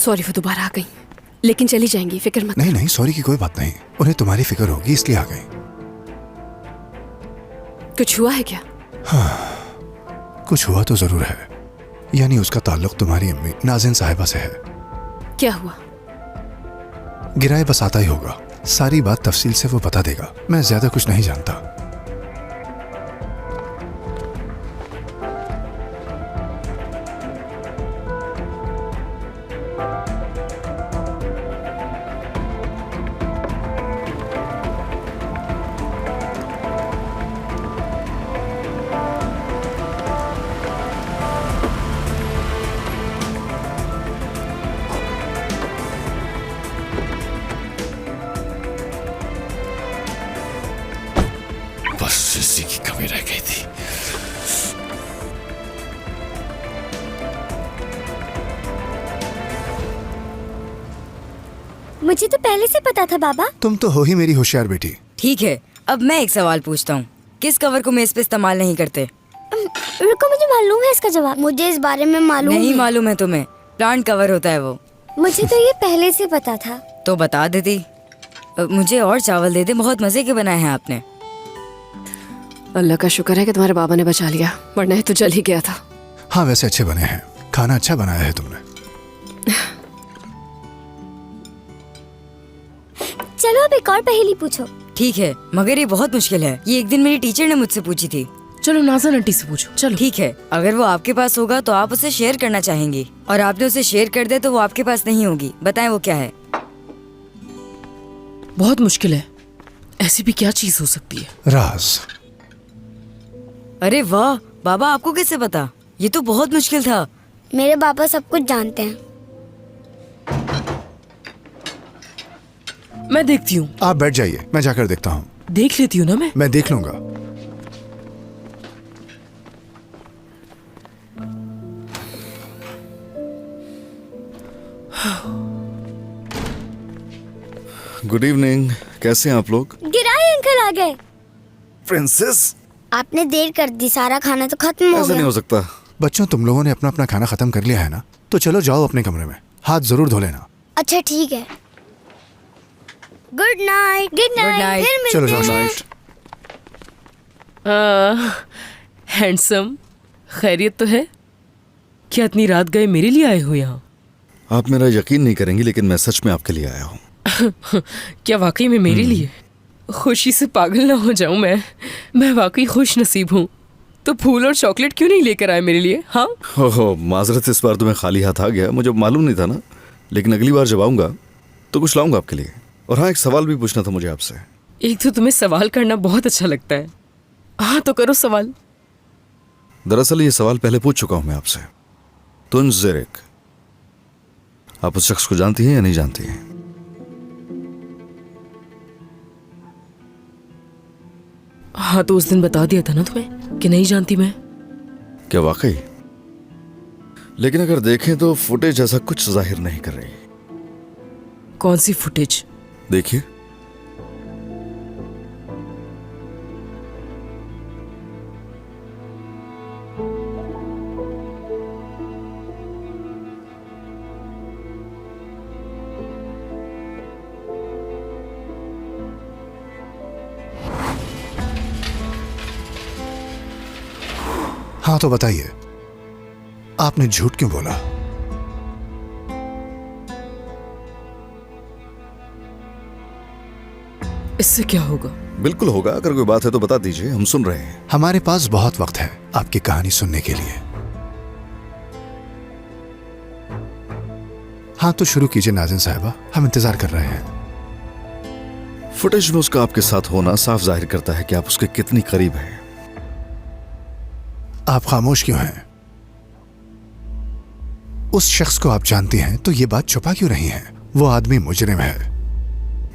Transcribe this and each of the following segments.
Sorry वो दोबारा आ गई, लेकिन चली जाएंगी, फिक्र मत। नहीं नहीं, सॉरी की कोई बात नहीं। उन्हें तुम्हारी फिक्र होगी इसलिए आ गई। कुछ हुआ है क्या? हाँ, कुछ हुआ तो जरूर है। यानी उसका ताल्लुक तुम्हारी अम्मी नाज़िन साहिबा से है। क्या हुआ? गिराए बस आता ही होगा, सारी बात तफसील से वो बता देगा। मैं ज्यादा कुछ नहीं जानता। बस इसी की कमी रह गई थी। मुझे तो पहले से पता था बाबा। तुम तो हो ही मेरी होशियार बेटी। ठीक है, अब मैं एक सवाल पूछता हूँ, किस कवर को मेज पे इस्तेमाल नहीं करते? रुको, मुझे मालूम है इसका जवाब। मुझे इस बारे में मालूम नहीं है। मालूम है तुम्हें? प्लांट कवर होता है वो। मुझे तो ये पहले से पता था। तो बता देती। मुझे और चावल दे दे, बहुत मजे के बनाए हैं आपने। अल्लाह का शुक्र है कि तुम्हारे बाबा ने बचा लिया, वरना तो जल ही गया था। हाँ वैसे अच्छे बने हैं, खाना अच्छा बनाया है तुमने। चलो अब एक और पहेली पूछो। ठीक है, मगर ये बहुत मुश्किल है। ये एक दिन मेरी टीचर ने मुझसे पूछी थी। चलो नाज़िन आंटी से पूछो। चलो ठीक है, अगर वो आपके पास होगा तो आप उसे शेयर करना चाहेंगी, और आपने उसे शेयर कर दिया तो वो आपके पास नहीं होगी। बताएं वो क्या है? बहुत मुश्किल है, ऐसी भी क्या चीज हो सकती है? राज। अरे वाह बाबा, आपको कैसे पता? ये तो बहुत मुश्किल था। मेरे पापा सब कुछ जानते हैं। मैं देखती हूँ। आप बैठ जाइए, मैं जाकर देखता हूँ। देख लेती हूँ ना मैं देख लूंगा। गुड इवनिंग, कैसे हैं आप लोग? गिराए अंकल आ गए। प्रिंसेस, आपने देर कर दी, सारा खाना तो खत्म हो ऐसा नहीं गया। हो सकता। बच्चों, तुम लोगों ने अपना अपना खाना खत्म कर लिया है ना, तो चलो जाओ अपने कमरे में, हाथ जरूर धो लेना। अच्छा ठीक है। Good night. Good night. Night. फिर चलो मिलते जाओ। हैं। हैंडसम, खैरियत तो है? क्या इतनी रात गए मेरे लिए आए हो यहाँ? आप मेरा यकीन नहीं करेंगी, लेकिन मैं सच में आपके लिए आया हूँ। क्या वाकई में मेरे लिए? खुशी से पागल ना हो जाऊं मैं वाकई खुश नसीब हूँ। तो फूल और चॉकलेट क्यों नहीं लेकर आए मेरे लिए? हाँ ओहो, माजरत, इस बार तो मैं खाली हाथ आ गया, मुझे मालूम नहीं था ना। लेकिन अगली बार जब आऊंगा तो कुछ लाऊंगा आपके लिए। और हाँ, एक सवाल भी पूछना था मुझे आपसे। एक तो तुम्हें सवाल करना बहुत अच्छा लगता है। हाँ तो करो सवाल। दरअसल ये सवाल पहले पूछ चुका हूं मैं आपसे। तुंज ज़ेरेक, आप उस शख्स को जानती हैं या नहीं जानती हैं? हाँ तो उस दिन बता दिया था ना तुम्हें कि नहीं जानती मैं। क्या वाकई? लेकिन अगर देखें तो फुटेज ऐसा कुछ जाहिर नहीं कर रही। कौन सी फुटेज? देखिए, हाँ तो बताइए, आपने झूठ क्यों बोला? इससे क्या होगा? बिल्कुल होगा। अगर कोई बात है तो बता दीजिए, हम सुन रहे हैं। हमारे पास बहुत वक्त है आपकी कहानी सुनने के लिए। हाँ तो शुरू कीजिए नाज़िन साहिबा, हम इंतजार कर रहे हैं। फुटेज में उसका आपके साथ होना साफ जाहिर करता है कि आप उसके कितनी करीब हैं। आप खामोश क्यों हैं? उस शख्स को आप जानती हैं तो ये बात छुपा क्यों रही हैं? वो आदमी मुजरिम है।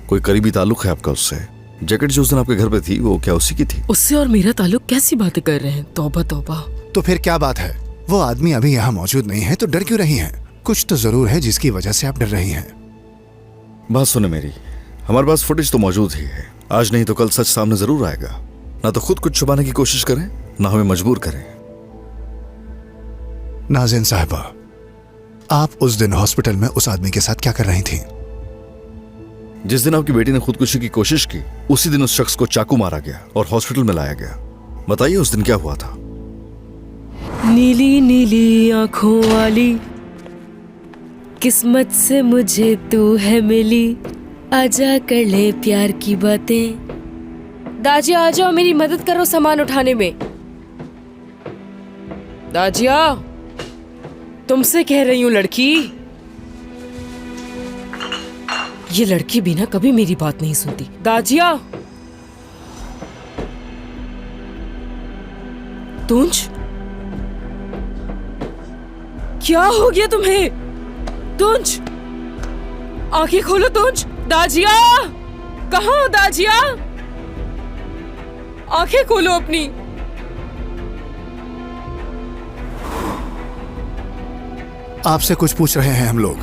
कोई करीबी ताल्लुक है आपका उससे? जैकेट जो उस दिन आपके घर पे थी, वो क्या उसी की थी? उससे और मेरा ताल्लुक कैसी बातें कर रहे हैं? तौबा तौबा। तो फिर क्या बात है? वो आदमी अभी यहाँ मौजूद नहीं है तो डर क्यों रही हैं? कुछ तो जरूर है जिसकी वजह से आप डर रही हैं। बात सुने मेरी, हमारे पास फुटेज तो मौजूद ही है। आज नहीं तो कल सच सामने जरूर आएगा। ना तो खुद कुछ छुपाने की कोशिश करें, ना हमें मजबूर करें। नाज़िन साहिबा, आप उस दिन हॉस्पिटल में उस आदमी के साथ क्या कर रही थी? जिस दिन आपकी बेटी ने खुदकुशी की कोशिश की उसी दिन उस शख्स को चाकू मारा गया और हॉस्पिटल में लाया गया। बताइए उस दिन क्या हुआ था? नीली नीली आंखों वाली किस्मत से मुझे तू है मिली, आजा कर ले प्यार की बातें। दाजिया आ जाओ, मेरी मदद करो सामान उठाने में। दाजिया, तुमसे कह रही हूँ लड़की। ये लड़की भी ना कभी मेरी बात नहीं सुनती। दाजिया, तुंज, क्या हो गया तुम्हें? तुंज, आंखें खोलो तुंज। दाजिया, कहाँ हो दाजिया? आंखें खोलो अपनी। आपसे कुछ पूछ रहे हैं हम लोग।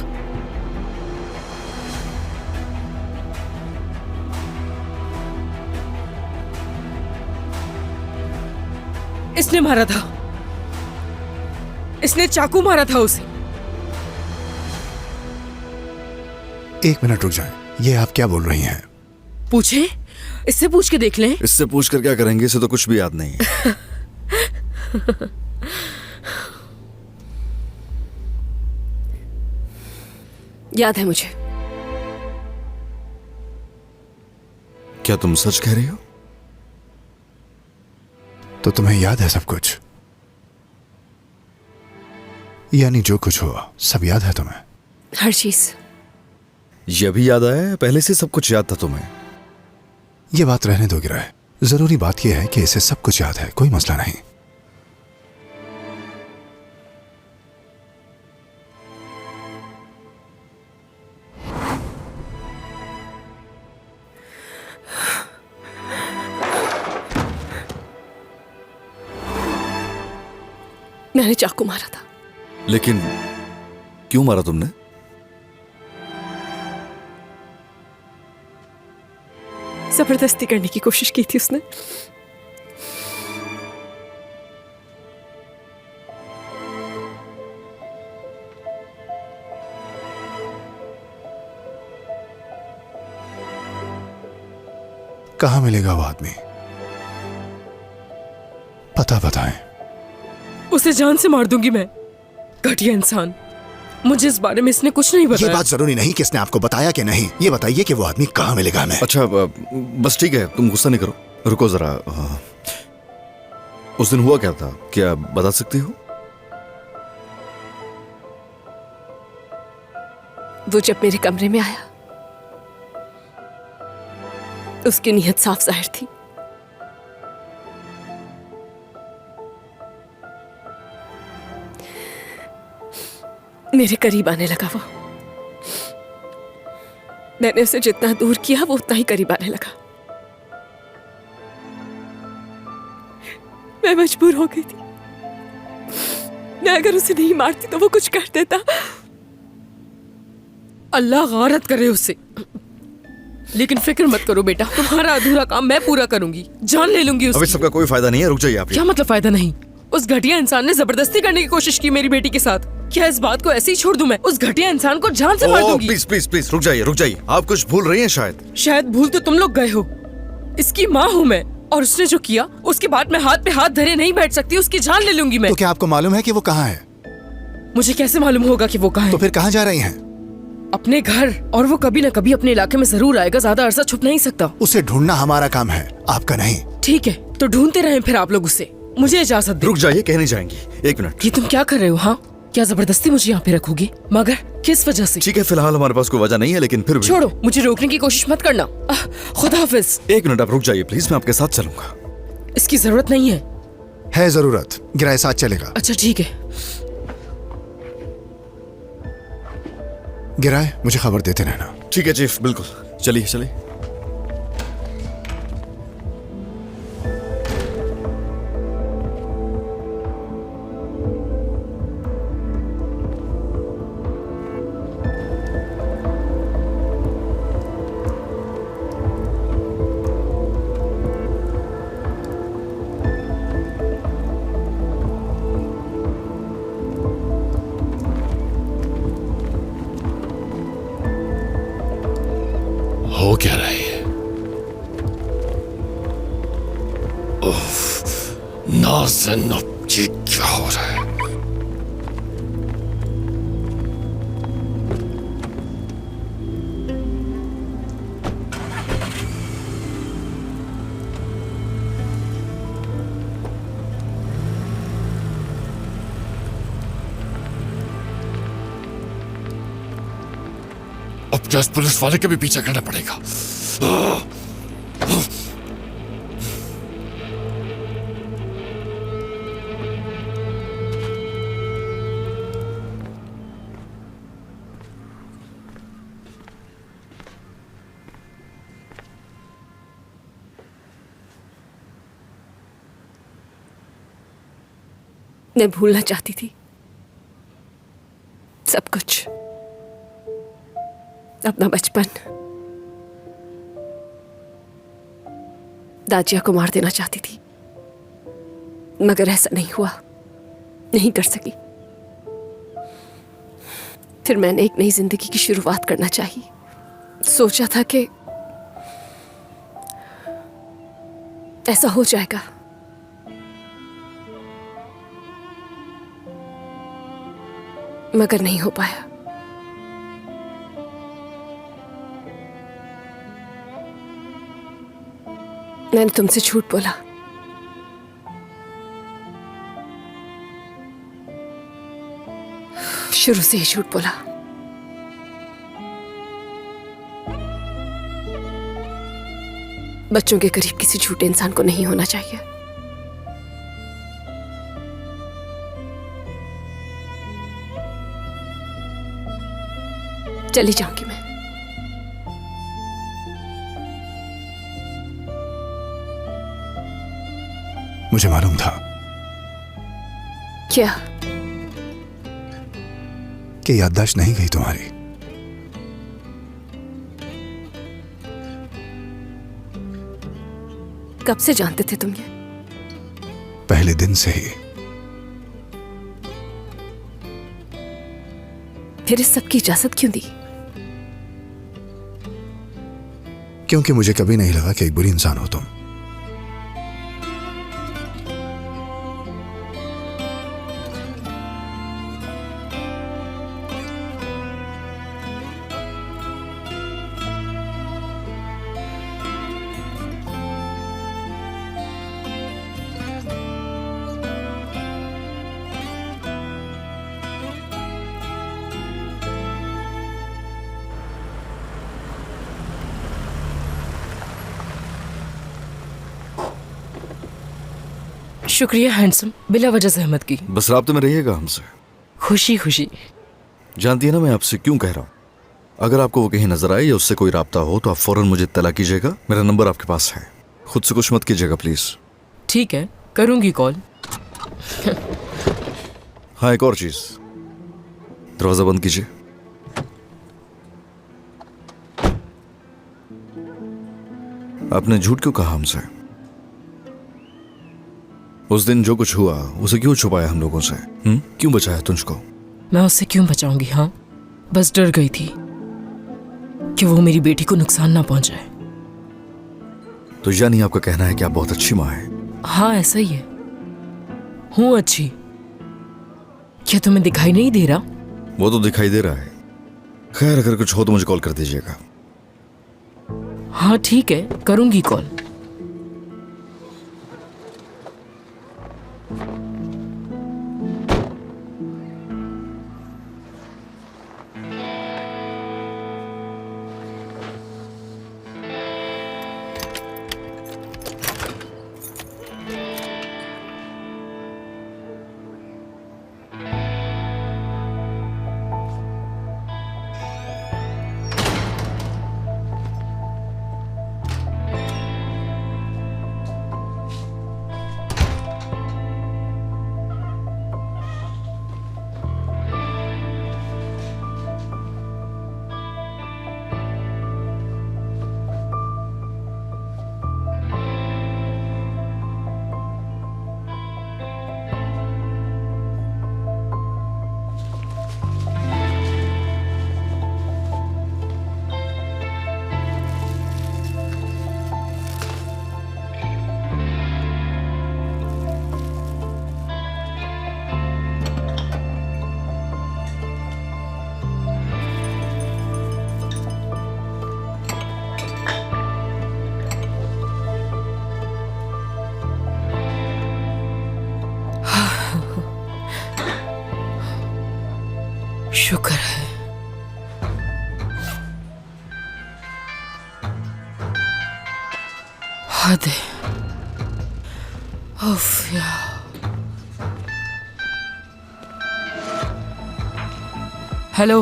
इसने मारा था, इसने चाकू मारा था उसे। एक मिनट रुक जाएं। ये आप क्या बोल रही हैं? पूछे, इससे पूछ के देख लें। इससे पूछकर क्या करेंगे? इसे तो कुछ भी याद नहीं है। याद है मुझे। क्या तुम सच कह रही हो? तो तुम्हें याद है सब कुछ? यानी जो कुछ हुआ सब याद है तुम्हें? हर चीज। ये भी याद आया? पहले से सब कुछ याद था तुम्हें? ये बात रहने दो गिराए। जरूरी बात यह है कि इसे सब कुछ याद है, कोई मसला नहीं। मैंने चाकू मारा था। लेकिन क्यों मारा तुमने? जबरदस्ती करने की कोशिश की थी उसने। कहां मिलेगा वो आदमी? पता बताएं। उसे जान से मार दूंगी मैं। घटिया इंसान। मुझे इस बारे में इसने कुछ नहीं ये बताया। बात जरूरी नहीं कि इसने आपको बताया कि नहीं। ये बताइए कि वो आदमी कहां मिलेगा हमें। अच्छा बस ठीक है, तुम गुस्सा नहीं करो। रुको जरा। उस दिन हुआ क्या था, क्या बता सकती हो? वो जब मेरे कमरे में आया, उसकी नीयत साफ जाहिर थी। मेरे करीब आने लगा वो। मैंने उसे जितना दूर किया वो उतना ही करीब आने लगा। मैं मजबूर हो गई थी। मैं अगर उसे नहीं मारती तो वो कुछ कर देता। अल्लाह गारत करे उससे। लेकिन फिक्र मत करो बेटा, तुम्हारा अधूरा काम मैं पूरा करूंगी। जान ले लूंगी अब इस उसकी। सबका कोई फायदा नहीं है, रुक जाइए आप। क्या मतलब फायदा नहीं? उस घटिया इंसान ने जबरदस्ती करने की कोशिश की मेरी बेटी के साथ। क्या इस बात को ऐसे ही छोड़ दूं मैं? उस घटिया इंसान को जान से मार दूंगी। प्लीज प्लीज प्लीज रुक जाइए, रुक जाइए। आप कुछ भूल रही हैं शायद। शायद भूल तो तुम लोग गए हो। इसकी माँ हूँ मैं, और उसने जो किया उसके बाद मैं हाथ पे हाथ धरे नहीं बैठ सकती। उसकी जान ले लूंगी मैं। तो क्या आपको मालूम है कि वो कहां है? मुझे कैसे मालूम होगा कि वो कहाँ तो है? फिर कहां जा रही हैं? अपने घर। और वो कभी न कभी अपने इलाके में जरूर आएगा। ज्यादा अरसा छुप नहीं सकता। उसे ढूंढना हमारा काम है, आपका नहीं। ठीक है, तो ढूंढते रहें फिर आप लोग उसे। मुझे इजाजत दे। रुक जाइए, कहने जाएंगी। एक मिनट। ये तुम क्या कर रहे हो? हाँ, क्या जबरदस्ती मुझे यहाँ पे रखोगे? मगर किस वजह से? ठीक है, फिलहाल हमारे पास कोई वजह नहीं है, लेकिन फिर भी। छोड़ो, मुझे रोकने की कोशिश मत करना। खुदा हाफिज। एक मिनट आप रुक जाइए प्लीज, मैं आपके साथ चलूंगा। इसकी जरूरत नहीं है। है जरूरत। गिराए साथ चलेगा। अच्छा ठीक है। गिराए मुझे खबर देते रहना। ठीक है चीफ, बिल्कुल। चलिए चलिए। माज़न, अब ये क्या हो रहा है? अब क्या इस पुलिस वाले का भी पीछा करना पड़ेगा? मैं भूलना चाहती थी सब कुछ, अपना बचपन, दाजिया को मार देना चाहती थी, मगर ऐसा नहीं हुआ, नहीं कर सकी। फिर मैंने एक नई जिंदगी की शुरुआत करना चाहिए। सोचा था कि ऐसा हो जाएगा, मगर नहीं हो पाया। मैंने तुमसे झूठ बोला, शुरू से ही झूठ बोला। बच्चों के करीब किसी झूठे इंसान को नहीं होना चाहिए। चली जाऊंगी मैं। मुझे मालूम था क्या? कि याददाश्त नहीं गई तुम्हारी। कब से जानते थे तुम ये? पहले दिन से ही। फिर इस सब की इजाजत क्यों दी? क्योंकि मुझे कभी नहीं लगा कि एक बुरी इंसान हो तुम। शुक्रिया हैंडसम, बिला वजह सहमत की। बस राब्ते में रहिएगा हमसे। खुशी खुशी। जानती है ना मैं आपसे क्यों कह रहा हूँ? अगर आपको वो कहीं नजर आए या उससे कोई राब्ता हो तो आप फौरन मुझे इत्तला कीजिएगा। मेरा नंबर आपके पास है, खुद से कुछ मत कीजिएगा प्लीज। ठीक है, करूंगी कॉल। हाँ, एक और चीज, दरवाजा बंद कीजिए। आपने झूठ क्यों कहा हमसे? उस दिन जो कुछ हुआ उसे क्यों छुपाया हम लोगों से? क्यों बचाया तुझको? मैं उससे क्यों बचाऊंगी? हाँ, बस डर गई थी कि वो मेरी बेटी को नुकसान ना पहुंचाए। तो यानी आपका कहना है कि आप बहुत अच्छी माँ है? हाँ, ऐसा ही है, हूं अच्छी। क्या तुम्हें दिखाई नहीं दे रहा? वो तो दिखाई दे रहा है। खैर, अगर कुछ हो तो मुझे कॉल कर दीजिएगा। हाँ ठीक है, करूंगी कॉल। हद है। उफ यार। हेलो।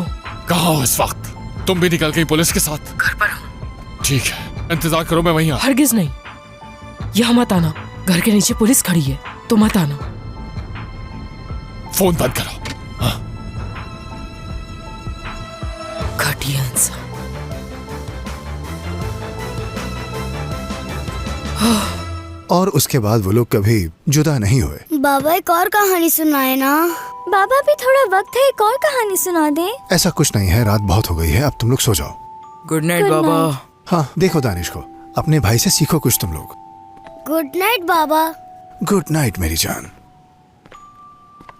कहाँ हो इस वक्त? तुम भी निकल गई पुलिस के साथ? घर पर हूँ। ठीक है, इंतजार करो, मैं वहीं आता। हरगिज नहीं, यहाँ मत आना। घर के नीचे पुलिस खड़ी है, तो मत आना। फोन बंद करो। हाँ। घटिया इंसान। और उसके बाद वो लोग कभी जुदा नहीं हुए। बाबा एक और कहानी सुनाए ना। बाबा भी थोड़ा वक्त है, एक और कहानी सुना दे। ऐसा कुछ नहीं है, रात बहुत हो गई है, अब तुम लोग सो जाओ। गुड नाइट Good बाबा। हाँ देखो दानिश को, अपने भाई से सीखो कुछ तुम लोग। गुड नाइट बाबा। गुड नाइट मेरी जान।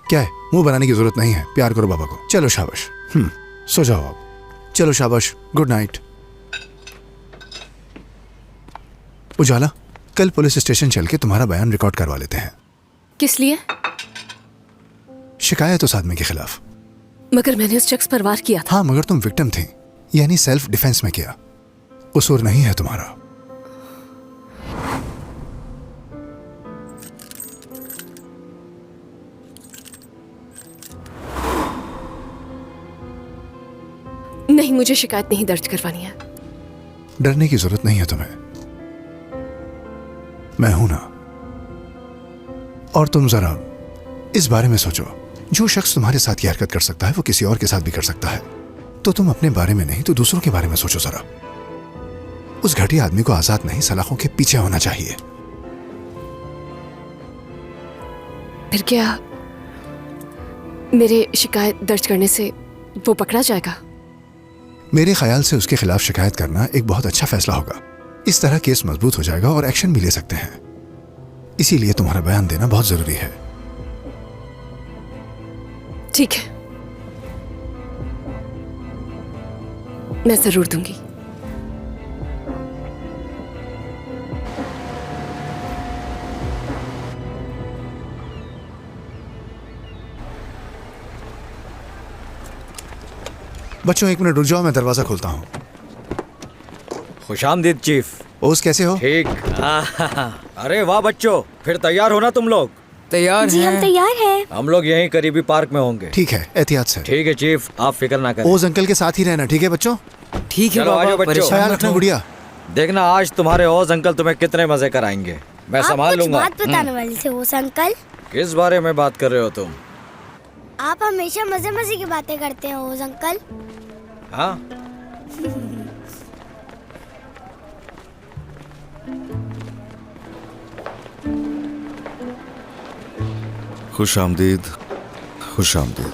क्या है, मुंह बनाने की जरूरत नहीं है, प्यार करो बाबा को। चलो शाबाश। सो जाओ आप। चलो शाबाश, गुड नाइट। उजाला, कल पुलिस स्टेशन चल के तुम्हारा बयान रिकॉर्ड करवा लेते हैं। किस लिए? शिकायत उस आदमी के खिलाफ। मगर मैंने उस शख्स पर वार किया था। हाँ मगर तुम विक्टिम थी, यानी सेल्फ डिफेंस में किया। कसूर नहीं है तुम्हारा। नहीं, मुझे शिकायत नहीं दर्ज करवानी है। डरने की जरूरत नहीं है तुम्हें, मैं हूं ना। और तुम जरा इस बारे में सोचो, जो शख्स तुम्हारे साथ ये हरकत कर सकता है वो किसी और के साथ भी कर सकता है। तो तुम अपने बारे में नहीं तो दूसरों के बारे में सोचो जरा। उस घटिया आदमी को आजाद नहीं, सलाखों के पीछे होना चाहिए। फिर क्या मेरे शिकायत दर्ज करने से वो पकड़ा जाएगा? मेरे ख्याल से उसके खिलाफ शिकायत करना एक बहुत अच्छा फैसला होगा। इस तरह केस मजबूत हो जाएगा और एक्शन भी ले सकते हैं। इसीलिए तुम्हारा बयान देना बहुत जरूरी है। ठीक है, मैं जरूर दूंगी। बच्चों एक मिनट रुक जाओ, मैं दरवाजा खोलता हूँ। खुशामदीद चीफ। ओस कैसे हो? ठीक। अरे वाह बच्चों, फिर तैयार हो ना तुम लोग? तैयार जी हम हैं। तैयार हैं। हम लोग यहीं करीबी पार्क में होंगे। ठीक है, एहतियात से। ठीक है चीफ, आप फिक्र ना करें। ओस अंकल के साथ ही रहना, ठीक है बच्चों? ठीक है चलो, बाबा, आजो बच्चों। परेशान ख्याल मत रखना हो। गुड़िया। देखना आज तुम्हारे ओज अंकल तुम्हें कितने मजे कराएंगे, मैं आप संभाल कुछ लूंगा। बात बताने वाले थे ओस अंकल। किस बारे में बात कर रहे हो तुम? आप हमेशा मजे मजे की बातें करते हैं ओस अंकल। हाँ खुश आमदीद, खुश आमदीद।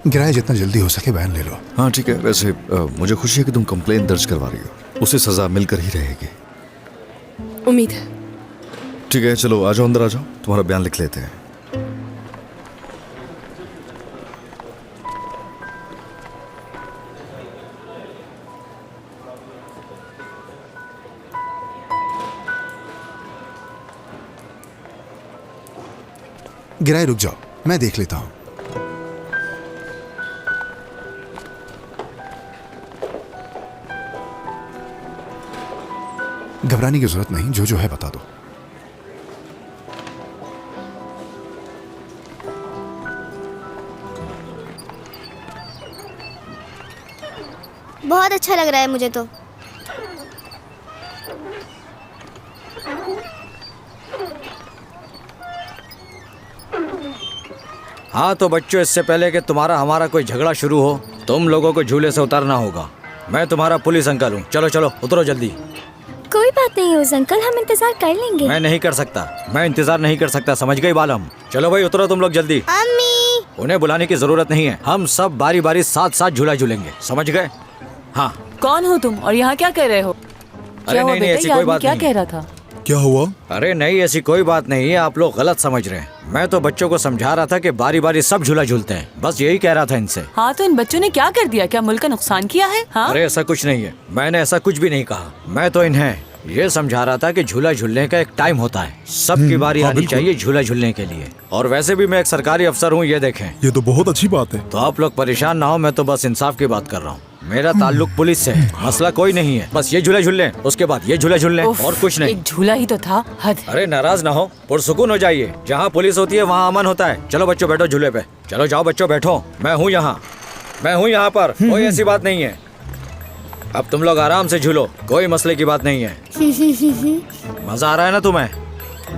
गिराए जितना जल्दी हो सके बयान ले लो। हाँ ठीक है। वैसे मुझे खुशी है कि तुम कंप्लेन दर्ज करवा रही हो, उसे सजा मिलकर ही रहेगी। उम्मीद है। ठीक है, चलो आ जाओ, अंदर आ जाओ, तुम्हारा बयान लिख लेते हैं। गिराए रुक जाओ, मैं देख लेता हूँ। घबराने की जरूरत नहीं, जो है बता दो। बहुत अच्छा लग रहा है मुझे तो। हाँ तो बच्चों, इससे पहले कि तुम्हारा हमारा कोई झगड़ा शुरू हो, तुम लोगों को झूले से उतरना होगा। मैं तुम्हारा पुलिस अंकल हूँ। चलो चलो उतरो जल्दी। कोई बात नहीं ओस अंकल, हम इंतजार कर लेंगे। मैं नहीं कर सकता, मैं इंतजार नहीं कर सकता, समझ गई बालम? चलो भाई उतरो तुम लोग जल्दी। अम्मी। उन्हें बुलाने की जरूरत नहीं है, हम सब बारी बारी साथ साथ झूला झूलेंगे, समझ गए? हाँ। कौन हो तुम और यहाँ क्या कर रहे हो? अरे क्या हुआ नहीं नहीं, बेटा, ऐसी ये कोई आदमी बात क्या नहीं। कह रहा था? क्या हुआ? अरे नहीं, ऐसी कोई बात नहीं है, आप लोग गलत समझ रहे हैं। मैं तो बच्चों को समझा रहा था कि बारी बारी सब झूला झूलते हैं, बस यही कह रहा था इनसे। हाँ तो इन बच्चों ने क्या कर दिया? क्या मुल्क का नुकसान किया है? हाँ अरे ऐसा कुछ नहीं है, मैंने ऐसा कुछ भी नहीं कहा। मैं तो इन्हें ये समझा रहा था कि झूला झूलने का एक टाइम होता है, सबकी बारी आनी चाहिए झूला झूलने के लिए। और वैसे भी मैं एक सरकारी अफसर हूँ, ये देखें। ये तो बहुत अच्छी बात है। तो आप लोग परेशान ना हो, मैं तो बस इंसाफ की बात कर रहा हूँ। मेरा ताल्लुक पुलिस से है। मसला कोई नहीं है, बस ये झूले झूल लें, उसके बाद ये झूले झूल लें, उफ, और कुछ नहीं। एक झूला ही तो था, हद। अरे नाराज ना हो, पुरसुकून हो जाइए। जहाँ पुलिस होती है वहाँ अमन होता है। चलो बच्चों बैठो झूले पे, चलो जाओ बच्चों बैठो। मैं हूँ यहाँ पर, कोई ऐसी बात नहीं है। अब तुम लोग आराम से झूलो, कोई मसले की बात नहीं है। मजा आ रहा है ना तुम्हें?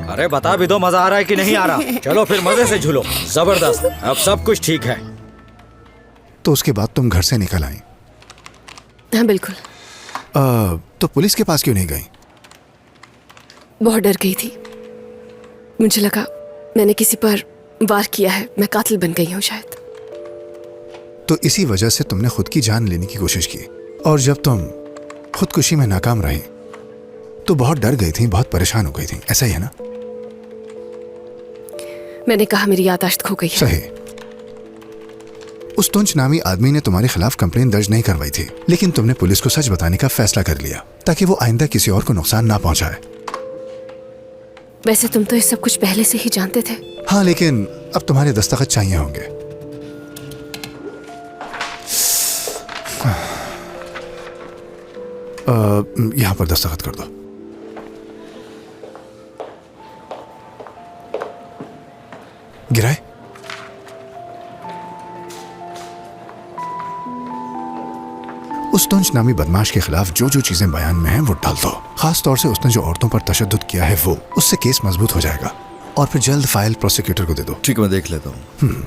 अरे बता भी दो मजा आ रहा है कि नहीं आ रहा। चलो फिर मजे से झूलो, जबरदस्त। अब सब कुछ ठीक है। तो उसके बाद तुम घर से निकल आई? हाँ बिल्कुल। तो पुलिस के पास क्यों नहीं गई? बहुत डर गई थी। मुझे लगा मैंने किसी पर वार किया है, मैं कातिल बन गई हूँ शायद। तो इसी वजह से तुमने खुद की जान लेने की कोशिश की, और जब तुम खुदकुशी में नाकाम रही तो बहुत डर गई थी, बहुत परेशान हो गई थी, ऐसा ही है ना? मैंने कहा मेरी याददाश्त खो गई है। सही। उस तुंज नामी आदमी ने तुम्हारे खिलाफ कंप्लेन दर्ज नहीं करवाई थी, लेकिन तुमने पुलिस को सच बताने का फैसला कर लिया ताकि वो आइंदा किसी और को नुकसान ना पहुंचाए। वैसे तुम तो ये सब कुछ पहले से ही जानते थे। हाँ, लेकिन अब तुम्हारे दस्तखत चाहिए होंगे। यहां पर दस्तखत कर दो। गिराए? उस तुंज नामी बदमाश के खिलाफ जो जो चीजें बयान में हैं वो डाल दो। खास तौर से उसने जो औरतों पर तशद्दुद किया है वो, उससे केस मजबूत हो जाएगा। और फिर जल्द फाइल प्रोसिक्यूटर को दे दो। ठीक है, मैं देख लेता हूँ।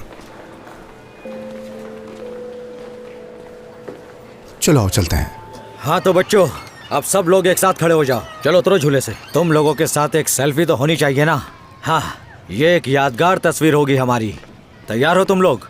चलो आओ चलते हैं। हाँ तो बच्चों, अब सब लोग एक साथ खड़े हो जाओ। चलो उतरो झूले से। तुम लोगों के साथ एक सेल्फी तो होनी चाहिए ना। हाँ, ये एक यादगार तस्वीर होगी हमारी। तैयार हो तुम लोग?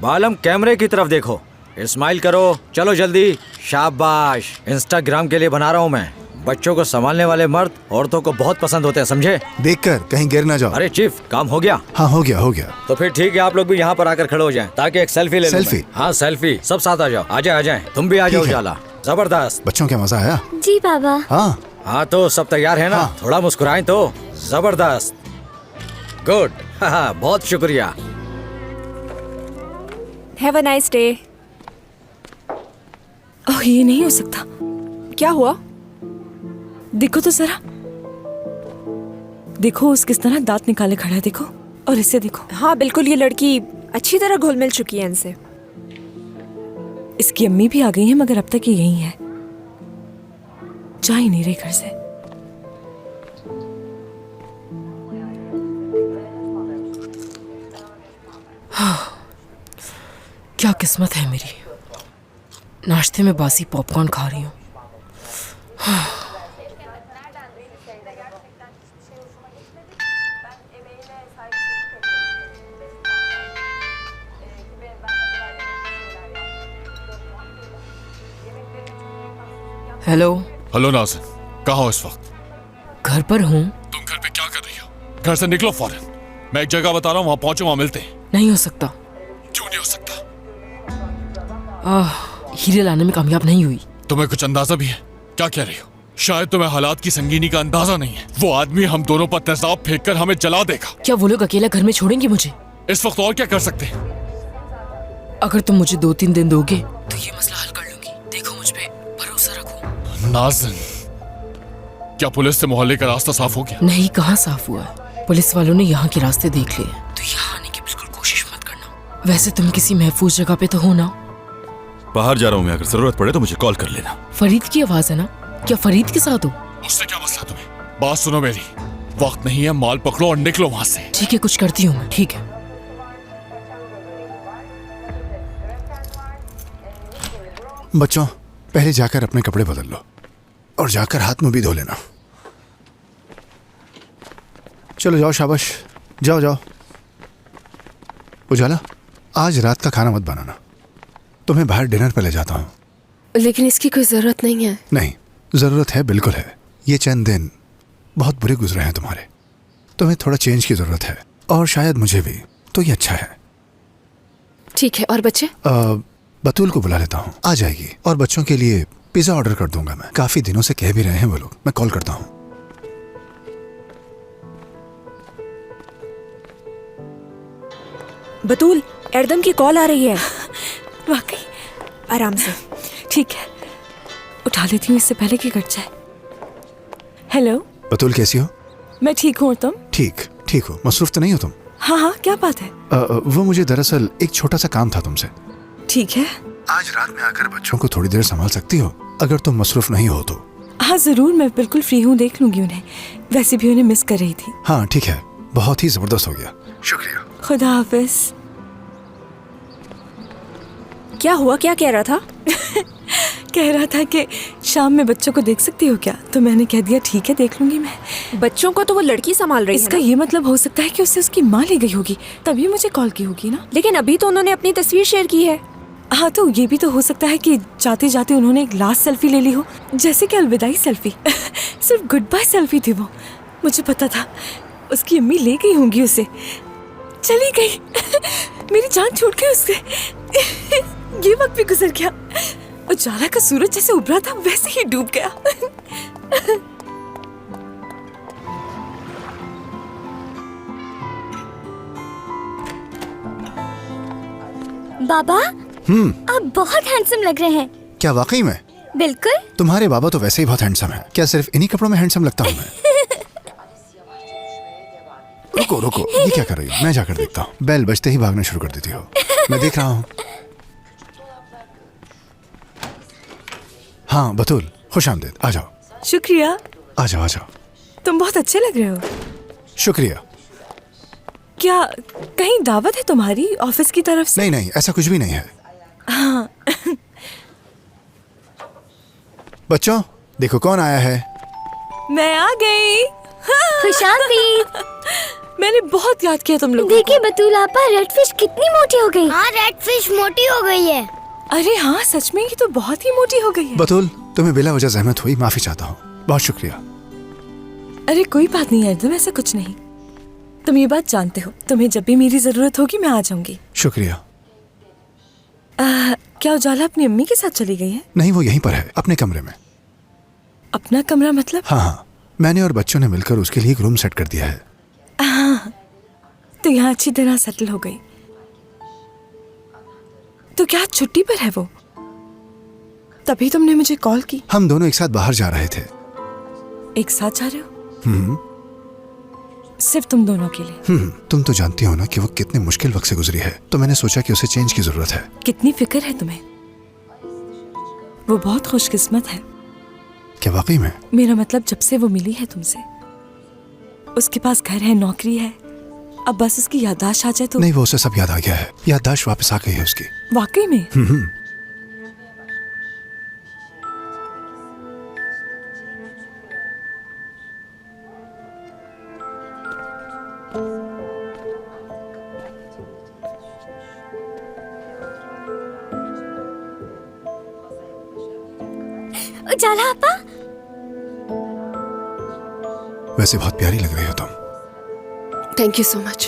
बालम कैमरे की तरफ देखो, स्माइल करो। चलो जल्दी, शाबाश। इंस्टाग्राम के लिए बना रहा हूँ मैं। बच्चों को संभालने वाले मर्द औरतों को बहुत पसंद होते हैं, समझे? देखकर कहीं गिर ना जाओ। अरे चीफ, काम हो गया? हाँ हो गया, हो गया। तो फिर ठीक है, आप लोग भी यहाँ पर आकर खड़े हो जाएं ताकि एक सेल्फी ले लूं सेल्फी? मैं। हाँ सेल्फी, सब साथ आ जाओ। आ जाए, तुम भी आ जाओ। ठीक है। उजाला, जबरदस्त। बच्चों क्या मजा आया? जी बाबा। हाँ हाँ तो सब तैयार है ना? हाँ। थोड़ा मुस्कुराएं तो। जबरदस्त, गुड। हाँ बहुत शुक्रिया। Have a nice day. Oh, ये नहीं हो सकता। क्या हुआ? देखो तो जरा, देखो उस किस तरह दांत निकाले खड़ा है, देखो। और इससे देखो। हाँ बिल्कुल, ये लड़की अच्छी तरह घुल मिल चुकी है इनसे। इसकी अम्मी भी आ गई है, मगर अब तक ये यही है, जा ही नहीं रही घर से। क्या किस्मत है मेरी, नाश्ते में बासी पॉपकॉर्न खा रही हूँ। हेलो। हेलो नाज़िन, कहाँ हो इस वक्त? घर पर हूँ। तुम घर पे क्या कर रही हो? घर से निकलो फौरन। मैं एक जगह बता रहा हूँ, वहां पहुंचो, वहां मिलते हैं। नहीं हो सकता। क्यों नहीं हो सकता? हीरे लाने में कामयाब नहीं हुई। तुम्हें कुछ अंदाजा भी है? क्या कह रही हो? शायद तुम्हें हालात की संगीनी का अंदाजा नहीं है। वो आदमी हम दोनों पर तेजाब फेंक कर हमें जला देगा। क्या वो लोग अकेला घर में छोड़ेंगे मुझे? इस वक्त और क्या कर सकते हैं? अगर तुम मुझे 2-3 दिन दोगे तो ये मसला हल कर लूंगी। देखो मुझ पे भरोसा रखो। नाज़िन, क्या पुलिस से मोहल्ले का रास्ता साफ हो गया? नहीं, कहाँ साफ हुआ है। पुलिस वालों ने यहाँ के रास्ते देख लिए, तो यहाँ आने की बिल्कुल कोशिश मत करना। वैसे तुम किसी महफूज जगह पे तो हो ना? बाहर जा रहा हूँ मैं, अगर जरूरत पड़े तो मुझे कॉल कर लेना। फरीद की आवाज है ना? क्या फरीद के साथ हो? उससे क्या मसला तुम्हें? बात सुनो मेरी, वक्त नहीं है, माल पकड़ो और निकलो वहां से। ठीक है, कुछ करती हूँ मैं। ठीक है। बच्चों, पहले जाकर अपने कपड़े बदल लो और जाकर हाथ मुंह भी धो लेना। चलो जाओ, शाबाश, जाओ जाओ। उजाला, आज रात का खाना मत बनाना, तुम्हें बाहर डिनर पे ले जाता हूँ। लेकिन इसकी कोई जरूरत नहीं है। नहीं, जरूरत है, बिल्कुल है। ये चंद दिन बहुत बुरे गुजरे हैं तुम्हारे, तुम्हें थोड़ा चेंज की जरूरत है, और शायद मुझे भी, तो ये अच्छा है। ठीक है, और बच्चे? बतूल को बुला लेता हूँ, आ जाएगी। और बच्चों के लिए पिज्जा ऑर्डर कर दूंगा मैं, काफी दिनों से कह भी रहे हैं वो लोग। मैं कॉल करता हूँ। बतूल, एरदम की कॉल आ रही है। वाकई, आराम से। ठीक है, उठा लेती हूँ इससे पहले कि कट जाए। हेलो, बतूल कैसी हो? मैं ठीक हूँ और तुम? ठीक हो। मसरूफ तो नहीं हो तुम? हाँ हाँ, क्या बात है? वो मुझे दरअसल एक छोटा सा काम था तुमसे। ठीक है। आज रात में आकर बच्चों को थोड़ी देर संभाल सकती हो, अगर तुम मसरूफ नहीं हो तो? हाँ जरूर, मैं बिल्कुल फ्री हूँ, देख लूंगी उन्हें। वैसे भी उन्हें मिस कर रही थी। हाँ ठीक है, बहुत ही जबरदस्त हो गया। शुक्रिया। खुदा हाफिज। क्या हुआ, क्या कह रहा था? कह रहा था कि शाम में बच्चों को देख सकती हो क्या? तो मैंने कह दिया ठीक है, देख लूंगी मैं। बच्चों को तो वो लड़की संभाल रही है इसका ना? ये मतलब हो सकता है कि उससे उसकी माँ ले गई होगी, तभी मुझे कॉल की होगी ना। लेकिन अभी तो उन्होंने अपनी तस्वीर शेयर की है। हाँ, तो ये भी तो हो सकता है कि जाते जाते उन्होंने एक लास्ट सेल्फी ले ली हो, जैसे कि अलविदाई सेल्फी। सिर्फ गुड बाय सेल्फी थी वो। मुझे पता था उसकी अम्मी ले गई होंगी उसे, चली गई। मेरी जान छूट गई उससे। ये वक्त भी गुजर गया। उजाला का सूरज जैसे उभरा था वैसे ही डूब गया। बाबा, आप बहुत हैंडसम लग रहे हैं। क्या वाकई में? बिल्कुल। तुम्हारे बाबा तो वैसे ही बहुत हैंडसम है। क्या सिर्फ इन्हीं कपड़ों में हैंडसम लगता हूँ मैं? रुको, ये क्या कर रही हो? मैं जाकर देखता हूँ। बेल बजते ही भागना शुरू कर देती हो। मैं देख रहा हूँ। हाँ बतूल, खुश आमदीद, आ जाओ। शुक्रिया। आ जाओ। तुम बहुत अच्छे लग रहे हो। शुक्रिया। क्या कहीं दावत है तुम्हारी ऑफिस की तरफ से? नहीं, ऐसा कुछ भी नहीं है। हाँ। बच्चों, देखो कौन आया है। मैं आ गई। खुशामदीद। मैंने बहुत याद किया तुम लोगों को। देखिए बतूल आपा, रेड फिश कितनी मोटी हो गई। हाँ, रेड फिश मोटी हो गई है। अरे हाँ, सच में ये तो बहुत ही मोटी हो गई है। बतूल, तुम्हें बिला वजह जहमत हुई, माफी चाहता हूँ। बहुत शुक्रिया। अरे कोई बात नहीं अर्जुन, ऐसा कुछ नहीं। तुम ये बात जानते हो, तुम्हें जब भी मेरी जरूरत होगी मैं आ जाऊंगी। शुक्रिया। क्या उजाला अपनी अम्मी के साथ चली गई है? नहीं, वो यहीं पर है, अपने कमरे में। अपना कमरा मतलब? हाँ, मैंने और बच्चों ने मिलकर उसके लिए एक रूम सेट कर दिया है। हाँ, तो यहाँ अच्छी तरह सेटल हो गई। तो क्या आज छुट्टी पर है वो? तभी तुमने मुझे कॉल की। हम दोनों एक साथ बाहर जा रहे थे। एक साथ जा रहे हो? सिर्फ तुम दोनों के लिए? तुम तो जानती हो ना कि वो कितने मुश्किल वक्त से गुजरी है, तो मैंने सोचा कि उसे चेंज की जरूरत है। कितनी फिक्र है तुम्हें। वो बहुत खुशकिस्मत है। क्या वाकई में? मेरा मतलब जब से वो मिली है तुमसे, उसके पास घर है, नौकरी है, अब बस उसकी याददाश्त आ जाए तो। नहीं, वो उसे सब याद आ गया है। याददाश्त वापस आ गई है उसकी। वाकई में? उजाला आपा, वैसे बहुत प्यारी लग रही हो तुम। Thank you so much.